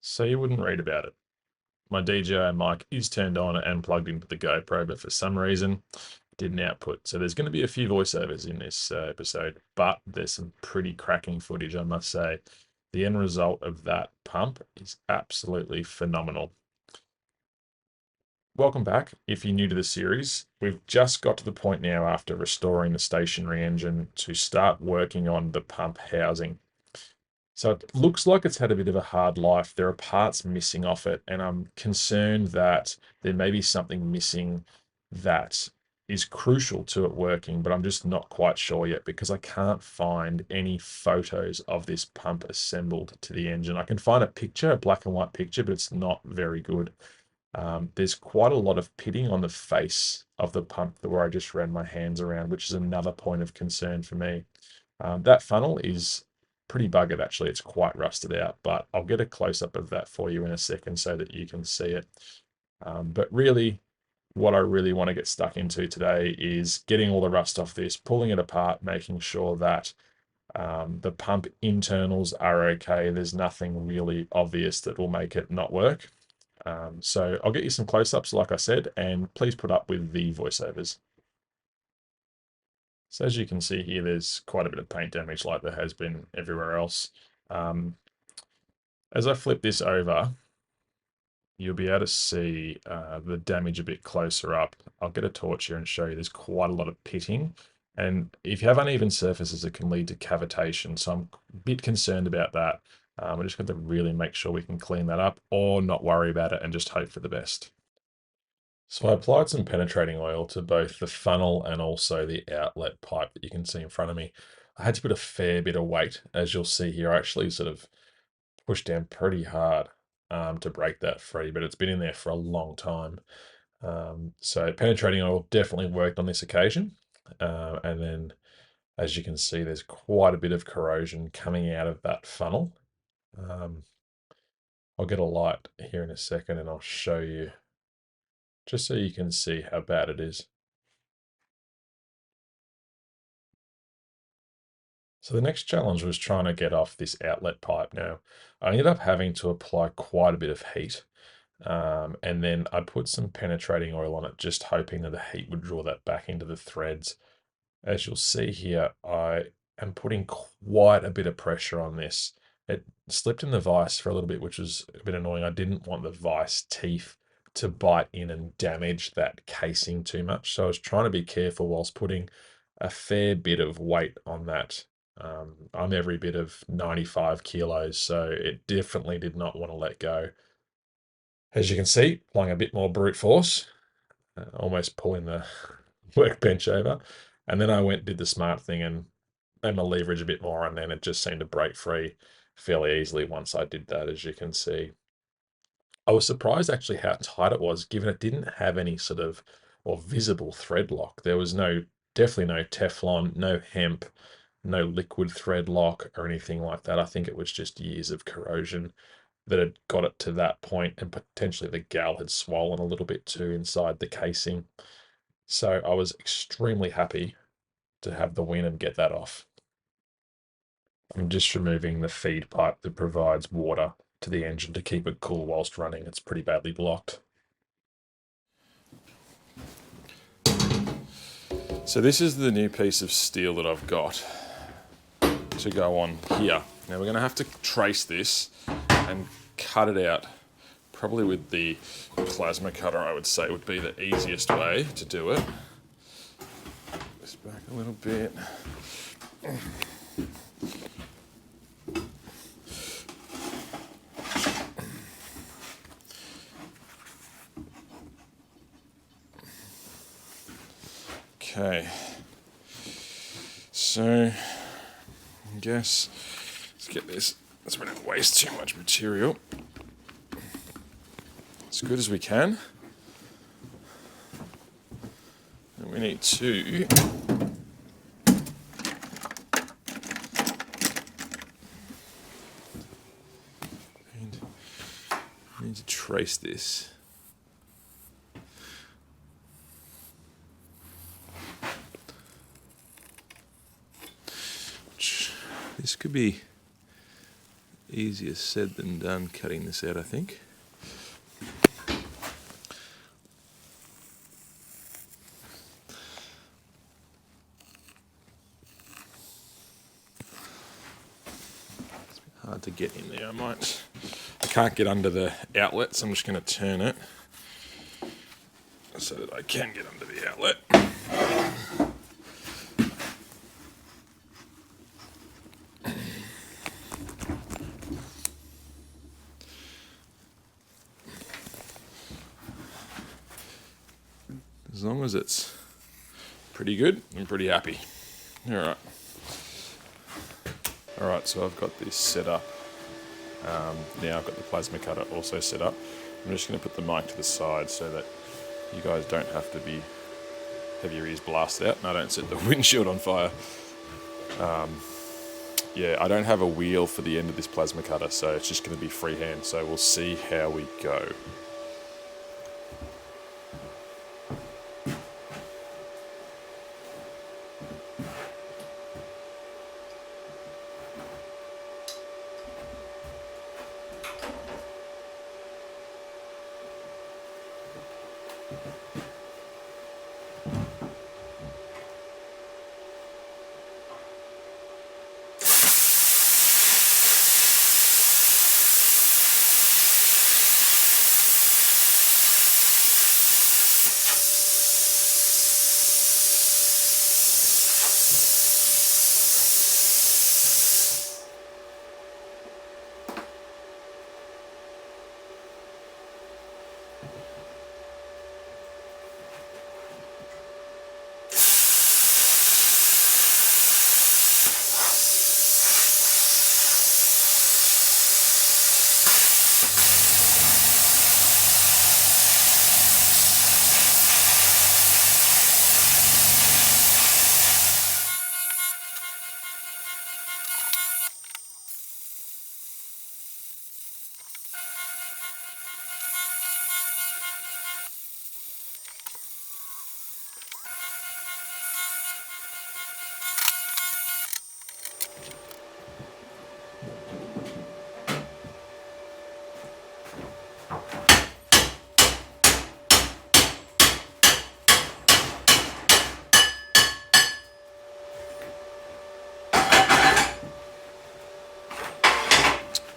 So you wouldn't read about it. My DJI mic is turned on and plugged into the GoPro, but for some reason it didn't output. So there's going to be a few voiceovers in this episode, but there's some pretty cracking footage, I must say. The end result of that pump is absolutely phenomenal. Welcome back. If you're new to the series, we've just got to the point now after restoring the stationary engine to start working on the pump housing. So it looks like it's had a bit of a hard life. There are parts missing off it, and I'm concerned that there may be something missing that is crucial to it working, but I'm just not quite sure yet because I can't find any photos of this pump assembled to the engine. I can find a picture, a black and white picture, but it's not very good. There's quite a lot of pitting on the face of the pump where I just ran my hands around, which is another point of concern for me. That funnel is pretty buggered actually. It's quite rusted out, but I'll get a close up of that for you in a second so that you can see it. But really, what I really want to get stuck into today is getting all the rust off this, pulling it apart, making sure that the pump internals are okay. There's nothing really obvious that will make it not work. So I'll get you some close-ups, like I said, and please put up with the voiceovers. So as you can see here, there's quite a bit of paint damage like there has been everywhere else. As I flip this over, you'll be able to see the damage a bit closer up. I'll get a torch here and show you there's quite a lot of pitting. And if you have uneven surfaces, it can lead to cavitation. So I'm a bit concerned about that. We're just going to really make sure we can clean that up or not worry about it and just hope for the best. So I applied some penetrating oil to both the funnel and also the outlet pipe that you can see in front of me. I had to put a fair bit of weight, as you'll see here. I actually sort of pushed down pretty hard to break that free, but it's been in there for a long time. So penetrating oil definitely worked on this occasion. And then, as you can see, there's quite a bit of corrosion coming out of that funnel. I'll get a light here in a second and I'll show you just so you can see how bad it is. So the next challenge was trying to get off this outlet pipe. Now, I ended up having to apply quite a bit of heat. And then I put some penetrating oil on it, just hoping that the heat would draw that back into the threads. As you'll see here, I am putting quite a bit of pressure on this. It slipped in the vise for a little bit, which was a bit annoying. I didn't want the vise teeth to bite in and damage that casing too much. So I was trying to be careful whilst putting a fair bit of weight on that. I'm every bit of 95 kilos, so it definitely did not want to let go. As you can see, applying a bit more brute force, almost pulling the workbench over. And then I went did the smart thing and made my leverage a bit more, and then it just seemed to break free fairly easily once I did that, as you can see. I was surprised actually how tight it was, given it didn't have any sort of or visible thread lock. There was definitely no Teflon, no hemp, no liquid thread lock or anything like that. I think it was just years of corrosion that had got it to that point, and potentially the gal had swollen a little bit too inside the casing. So I was extremely happy to have the win and get that off. I'm just removing the feed pipe that provides water to the engine to keep it cool whilst running. It's pretty badly blocked. So this is the new piece of steel that I've got to go on here. Now we're going to have to trace this and cut it out. Probably with the plasma cutter, I would say would be the easiest way to do it. This back a little bit. Okay, so I guess let's get this, so we don't waste too much material. As good as we can. And we need to trace this. This could be Easier said than done cutting this out, I think. It's a bit hard to get in there. I can't get under the outlet, so I'm just going to turn it so that I can get under the outlet. As long as it's pretty good, I'm pretty happy. Alright, so I've got this set up. Now I've got the plasma cutter also set up. I'm just going to put the mic to the side so that you guys don't have to have your ears blasted out and I don't set the windshield on fire. Yeah, I don't have a wheel for the end of this plasma cutter, so it's just going to be freehand. So we'll see how we go.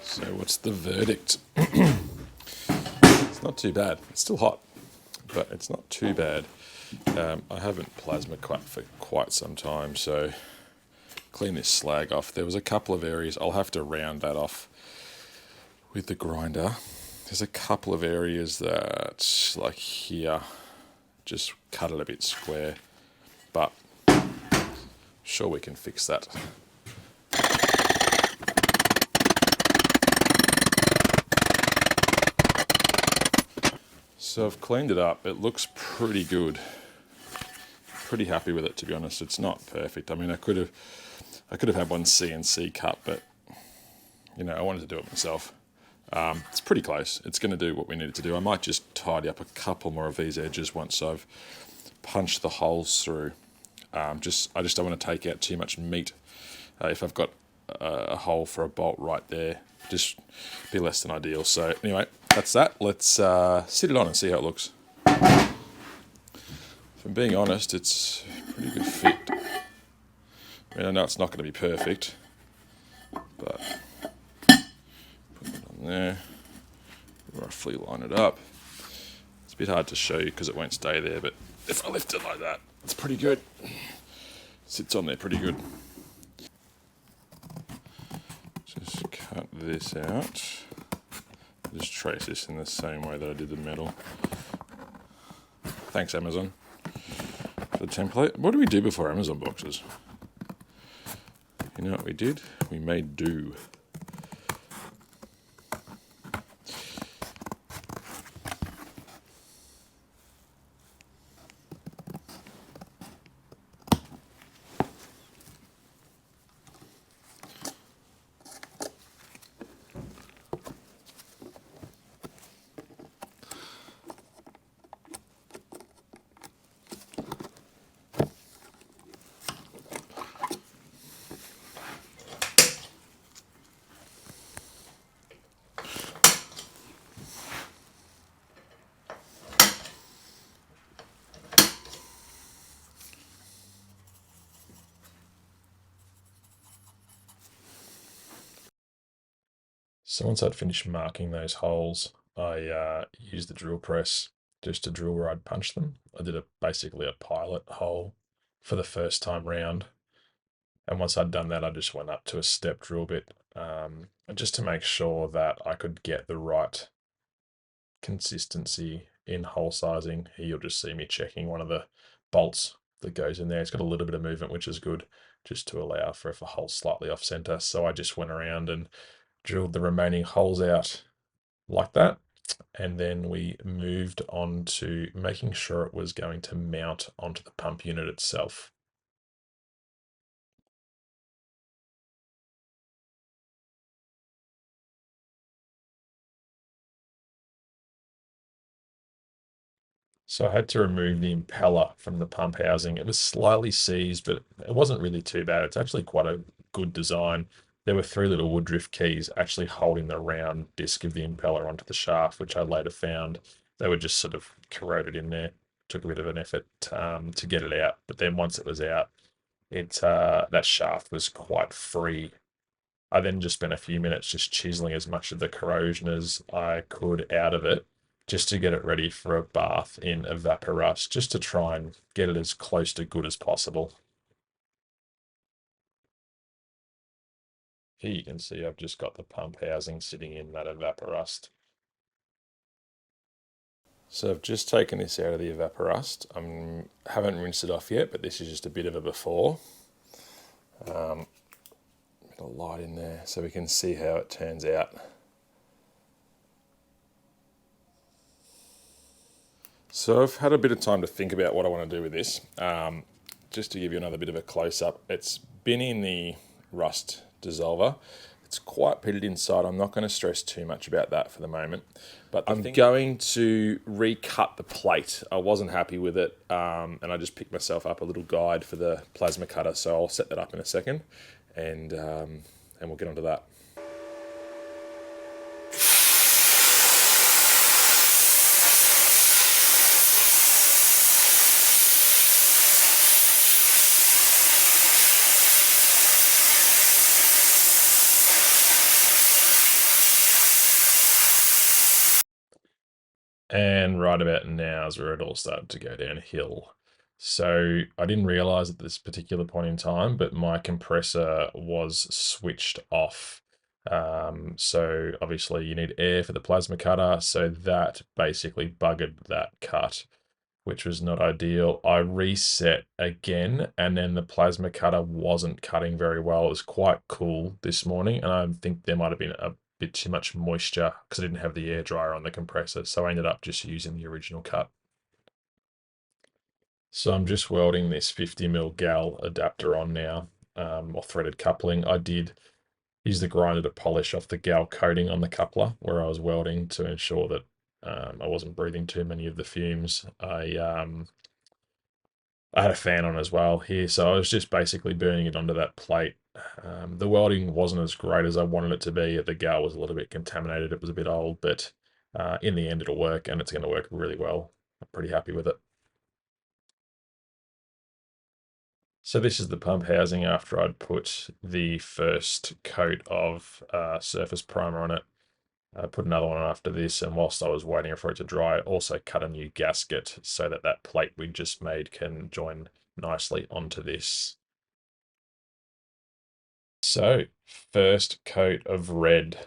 So what's the verdict? It's not too bad. It's still hot, but it's not too bad. I haven't plasma cut for quite some time, so clean this slag off. There was a couple of areas, I'll have to round that off with the grinder. There's a couple of areas that, like here, just cut it a bit square, but sure we can fix that. So I've cleaned it up. It looks pretty good. Pretty happy with it, to be honest. It's not perfect. I mean, I could have had one CNC cut, but you know, I wanted to do it myself. It's pretty close. It's going to do what we need it to do. I might just tidy up a couple more of these edges once I've punched the holes through. I just don't want to take out too much meat. If I've got a hole for a bolt right there, just be less than ideal. So anyway, that's that. Let's sit it on and see how it looks. If I'm being honest, it's a pretty good fit. I mean, I know it's not going to be perfect, but put it on there, roughly line it up. It's a bit hard to show you because it won't stay there, but if I lift it like that, it's pretty good. Sits on there pretty good. Just cut this out. Just trace this in the same way that I did the metal. Thanks, Amazon, for the template. What did we do before Amazon boxes? You know what we did? We made do. So once I'd finished marking those holes, I used the drill press just to drill where I'd punch them. I did basically a pilot hole for the first time round. And once I'd done that, I just went up to a step drill bit just to make sure that I could get the right consistency in hole sizing. Here you'll just see me checking one of the bolts that goes in there. It's got a little bit of movement, which is good, just to allow for if a hole's slightly off center. So I just went around and drilled the remaining holes out like that. And then we moved on to making sure it was going to mount onto the pump unit itself. So I had to remove the impeller from the pump housing. It was slightly seized, but it wasn't really too bad. It's actually quite a good design. There were three little Woodruff keys actually holding the round disc of the impeller onto the shaft, which I later found they were just sort of corroded in there. Took a bit of an effort to get it out, but then once it was out, that shaft was quite free. I then just spent a few minutes just chiseling as much of the corrosion as I could out of it, just to get it ready for a bath in Evaporust, just to try and get it as close to good as possible. Here you can see I've just got the pump housing sitting in that Evaporust. So I've just taken this out of the Evaporust. I haven't rinsed it off yet, but this is just a bit of a before. Bit of light in there so we can see how it turns out. So I've had a bit of time to think about what I want to do with this. Just to give you another bit of a close-up, it's been in the rust dissolver. It's quite pitted inside. I'm not going to stress too much about that for the moment. But I'm going to recut the plate. I wasn't happy with it, and I just picked myself up a little guide for the plasma cutter, so I'll set that up in a second, and we'll get onto that. And right about now is where it all started to go downhill. So I didn't realize at this particular point in time, but my compressor was switched off. So obviously you need air for the plasma cutter. So that basically buggered that cut, which was not ideal. I reset again, and then the plasma cutter wasn't cutting very well. It was quite cool this morning, and I think there might have been a bit too much moisture because I didn't have the air dryer on the compressor, so I ended up just using the original cut. So I'm just welding this 50mm gal adapter on now, or threaded coupling. I did use the grinder to polish off the gal coating on the coupler where I was welding to ensure that I wasn't breathing too many of the fumes. I had a fan on as well here, so I was just basically burning it onto that plate. The welding wasn't as great as I wanted it to be. The gal was a little bit contaminated. It was a bit old, but in the end it'll work, and it's going to work really well. I'm pretty happy with it. So this is the pump housing after I'd put the first coat of surface primer on it. I put another one on after this, and whilst I was waiting for it to dry, I also cut a new gasket so that that plate we just made can join nicely onto this. So, first coat of red.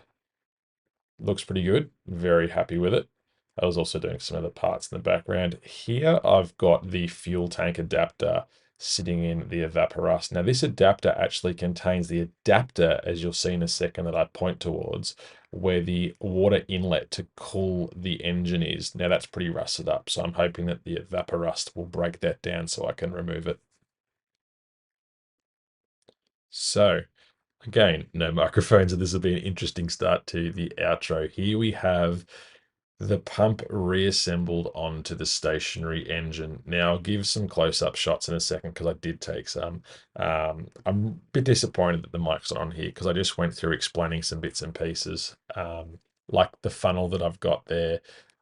Looks pretty good. Very happy with it. I was also doing some other parts in the background. Here I've got the fuel tank adapter sitting in the Evaporust. Now this adapter actually contains the adapter, as you'll see in a second, that I point towards, where the water inlet to cool the engine is. Now that's pretty rusted up, so I'm hoping that the Evaporust will break that down so I can remove it. So, again, no microphones, and this will be an interesting start to the outro. Here we have the pump reassembled onto the stationary engine. Now, I'll give some close-up shots in a second because I did take some. I'm a bit disappointed that the mic's not on here because I just went through explaining some bits and pieces. Like the funnel that I've got there,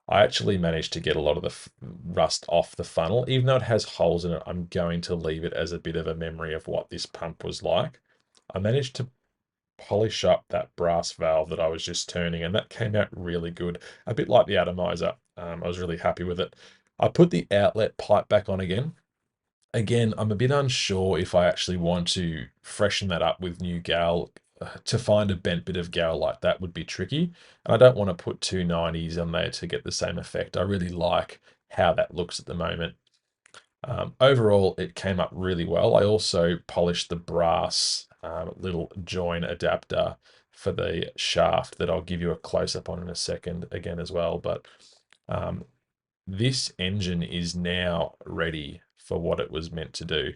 I actually managed to get a lot of the rust off the funnel. Even though it has holes in it, I'm going to leave it as a bit of a memory of what this pump was like. I managed to polish up that brass valve that I was just turning, and that came out really good. A bit like the atomizer. I was really happy with it. I put the outlet pipe back on again. Again, I'm a bit unsure if I actually want to freshen that up with new gal. To find a bent bit of gal like that would be tricky. And I don't want to put 290s on there to get the same effect. I really like how that looks at the moment. Overall, it came up really well. I also polished the brass little join adapter for the shaft that I'll give you a close up on in a second again as well. But um, this engine is now ready for what it was meant to do.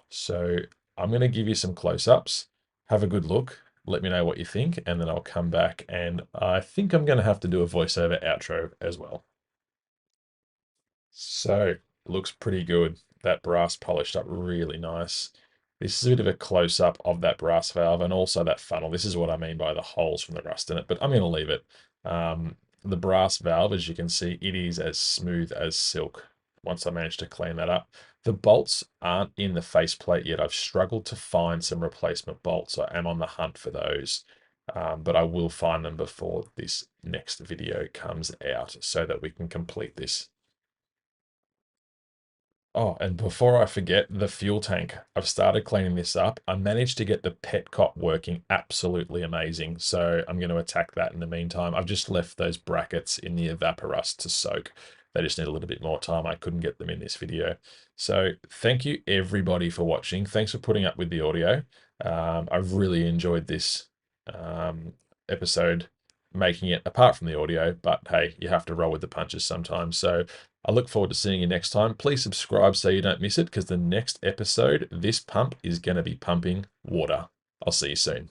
So I'm going to give you some close-ups. Have a good look. Let me know what you think, and then I'll come back, and I think I'm going to have to do a voiceover outro as well. So looks pretty good. That brass polished up really nice. This is a bit of a close-up of that brass valve and also that funnel. This is what I mean by the holes from the rust in it, but I'm going to leave it. The brass valve, as you can see, it is as smooth as silk once I managed to clean that up. The bolts aren't in the faceplate yet. I've struggled to find some replacement bolts. I am on the hunt for those, but I will find them before this next video comes out so that we can complete this. Oh, and before I forget, the fuel tank. I've started cleaning this up. I managed to get the petcock working absolutely amazing. So I'm going to attack that in the meantime. I've just left those brackets in the evaporust to soak. They just need a little bit more time. I couldn't get them in this video. So thank you everybody for watching. Thanks for putting up with the audio. I've really enjoyed this episode, making it apart from the audio, but hey, you have to roll with the punches sometimes. So I look forward to seeing you next time. Please subscribe so you don't miss it, because the next episode, this pump is going to be pumping water. I'll see you soon.